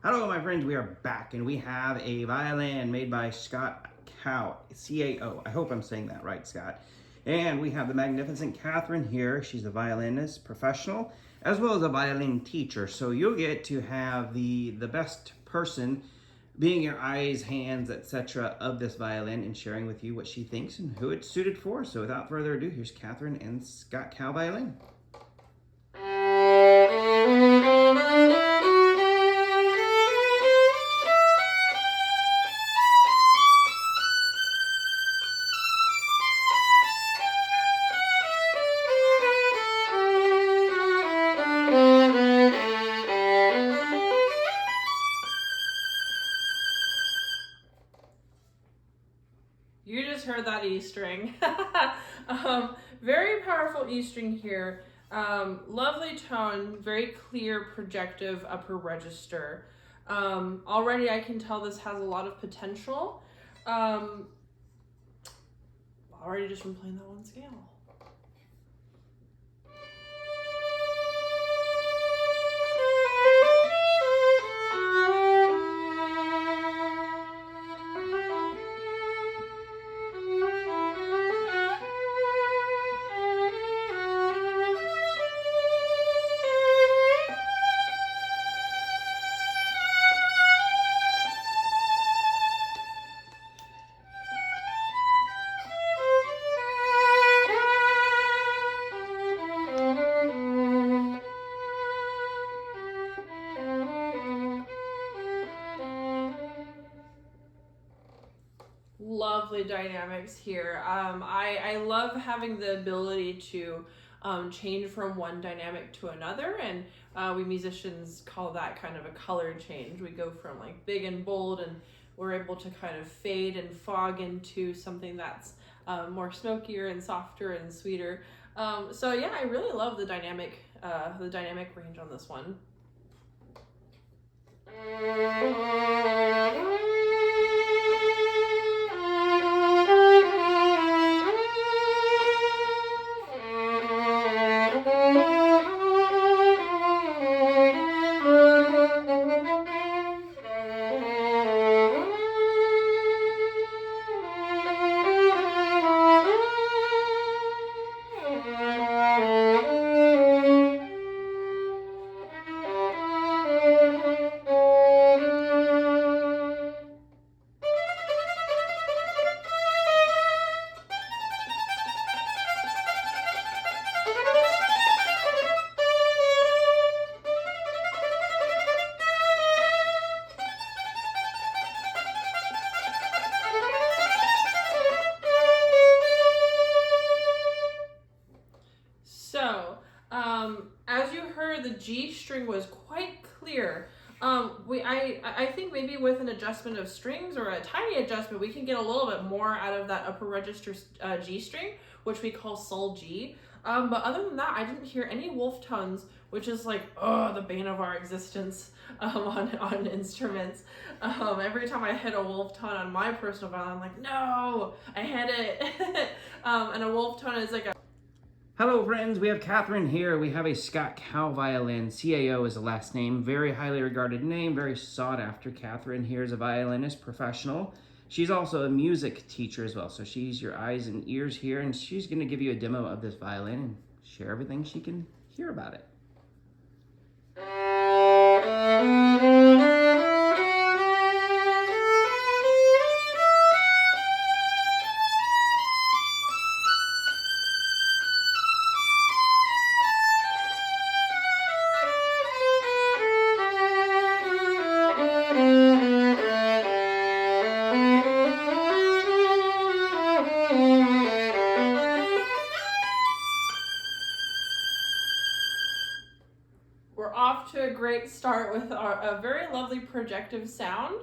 Hello, my friends. We are back, and we have a violin made by Scott Cao, C-A-O. I hope I'm saying that right, Scott. And we have the magnificent Catherine here. She's a violinist professional, as well as a violin teacher. So you'll get to have the best person being your eyes, hands, etc. of this violin and sharing with you what she thinks and who it's suited for. So without further ado, here's Catherine and Scott Cao violin. You just heard that E string. Very powerful E string here. Lovely tone, very clear projective upper register. Already I can tell this has a lot of potential. Already just from playing that one scale. Lovely dynamics here. I love having the ability to change from one dynamic to another, and we musicians call that kind of a color change. We go from like big and bold, and we're able to kind of fade and fog into something that's more smokier and softer and sweeter. So yeah, I really love the dynamic range on this one. So, as you heard, the G string was quite clear. I think maybe with an adjustment of strings or a tiny adjustment, we can get a little bit more out of that upper register G string, which we call sol G. But other than that, I didn't hear any wolf tones, which is like, the bane of our existence on instruments. Every time I hit a wolf tone on my personal violin, I'm like, no, I hit it. And a wolf tone is like a Hello, friends. We have Catherine here. We have a Scott Cao violin. C-A-O is the last name. Very highly regarded name. Very sought after. Catherine here is a violinist, professional. She's also a music teacher as well. So she's your eyes and ears here, and she's going to give you a demo of this violin and share everything she can hear about it. We're off to a great start with a very lovely projective sound.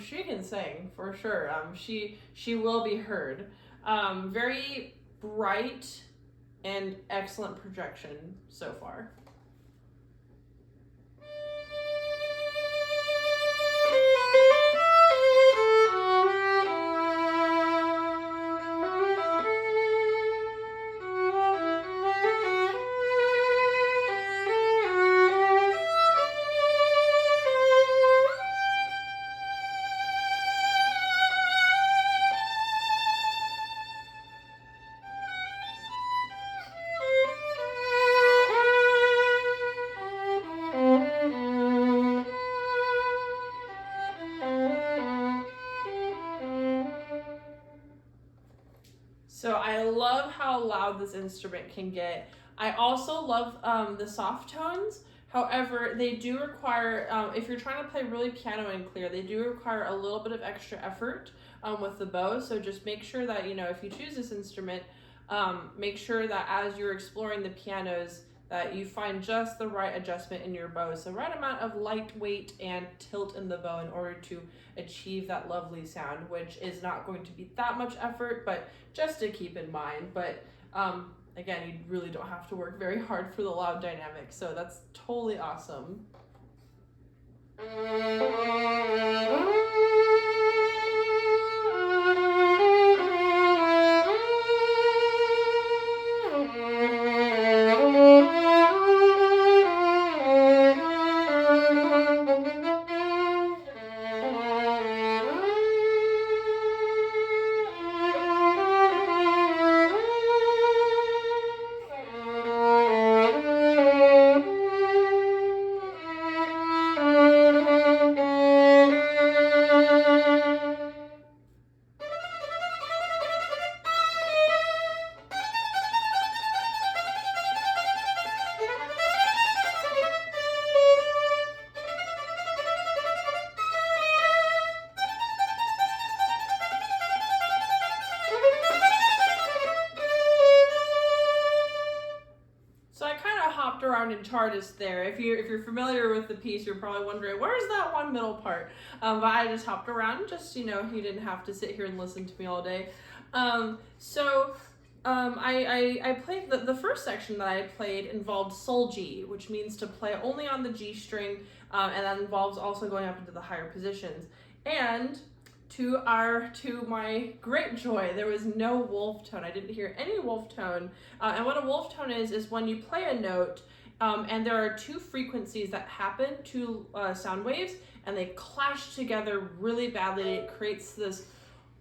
She can sing for sure. She will be heard. Very bright and excellent projection so far. So I love how loud this instrument can get. I also love the soft tones. However, they do require, if you're trying to play really piano and clear, they do require a little bit of extra effort with the bow. So just make sure that, if you choose this instrument, make sure that as you're exploring the pianos, that you find just the right adjustment in your bow. So right amount of lightweight and tilt in the bow in order to achieve that lovely sound, which is not going to be that much effort, but just to keep in mind. But again, you really don't have to work very hard for the loud dynamic, so that's totally awesome. So I kind of hopped around in chartist there. If you're familiar with the piece, you're probably wondering where's that one middle part. But I just hopped around, just you didn't have to sit here and listen to me all day. I played the first section that I played involved sol G, which means to play only on the G string, and that involves also going up into the higher positions. And to my great joy, there was no wolf tone. I didn't hear any wolf tone. And what a wolf tone is when you play a note, and there are two frequencies that happen, two sound waves, and they clash together really badly. It creates this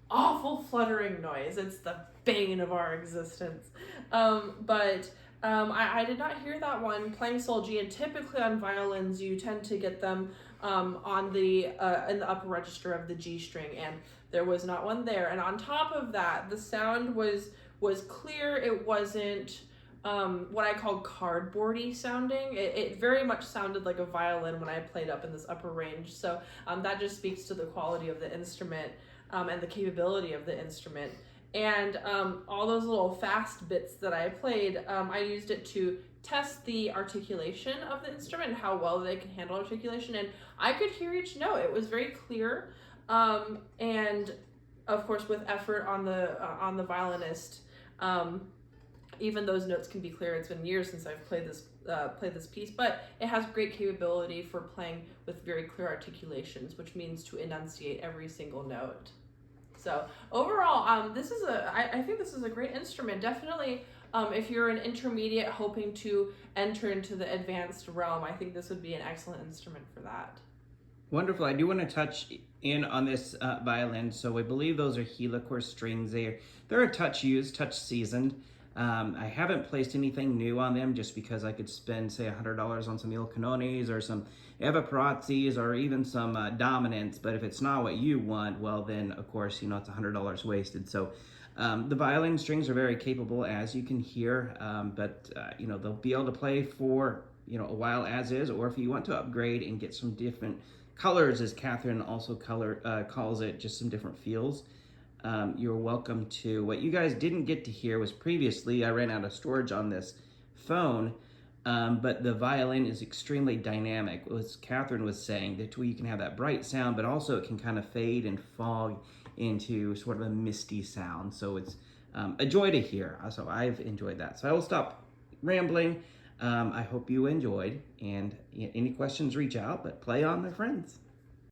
awful fluttering noise. It's the bane of our existence. I did not hear that one playing sol G, and typically on violins you tend to get them in the upper register of the G string, and there was not one there. And on top of that, the sound was clear. It wasn't what I call cardboardy sounding. It very much sounded like a violin when I played up in this upper range. So that just speaks to the quality of the instrument and the capability of the instrument. And all those little fast bits that I played, I used it to test the articulation of the instrument, how well they can handle articulation, and I could hear each note. It was very clear, and of course with effort on the violinist, even those notes can be clear. It's been years since I've played this piece, but it has great capability for playing with very clear articulations, which means to enunciate every single note. So overall, I think this is a great instrument. Definitely, if you're an intermediate hoping to enter into the advanced realm, I think this would be an excellent instrument for that. Wonderful. I do want to touch in on this violin. So I believe those are helicore strings. They're a touch used, touch seasoned. I haven't placed anything new on them just because I could spend, say, $100 on some Il Canones or some Eva Perazzis or even some Dominants. But if it's not what you want, well, then, of course, it's $100 wasted. So the violin strings are very capable, as you can hear, but they'll be able to play for, a while as is, or if you want to upgrade and get some different colors, as Catherine also calls it, just some different feels. You're welcome to. What you guys didn't get to hear was previously I ran out of storage on this phone, but the violin is extremely dynamic. As Catherine was saying, that you can have that bright sound, but also it can kind of fade and fog into sort of a misty sound. So it's a joy to hear. So I've enjoyed that. So I will stop rambling. I hope you enjoyed, and any questions, reach out, but play on, my friends.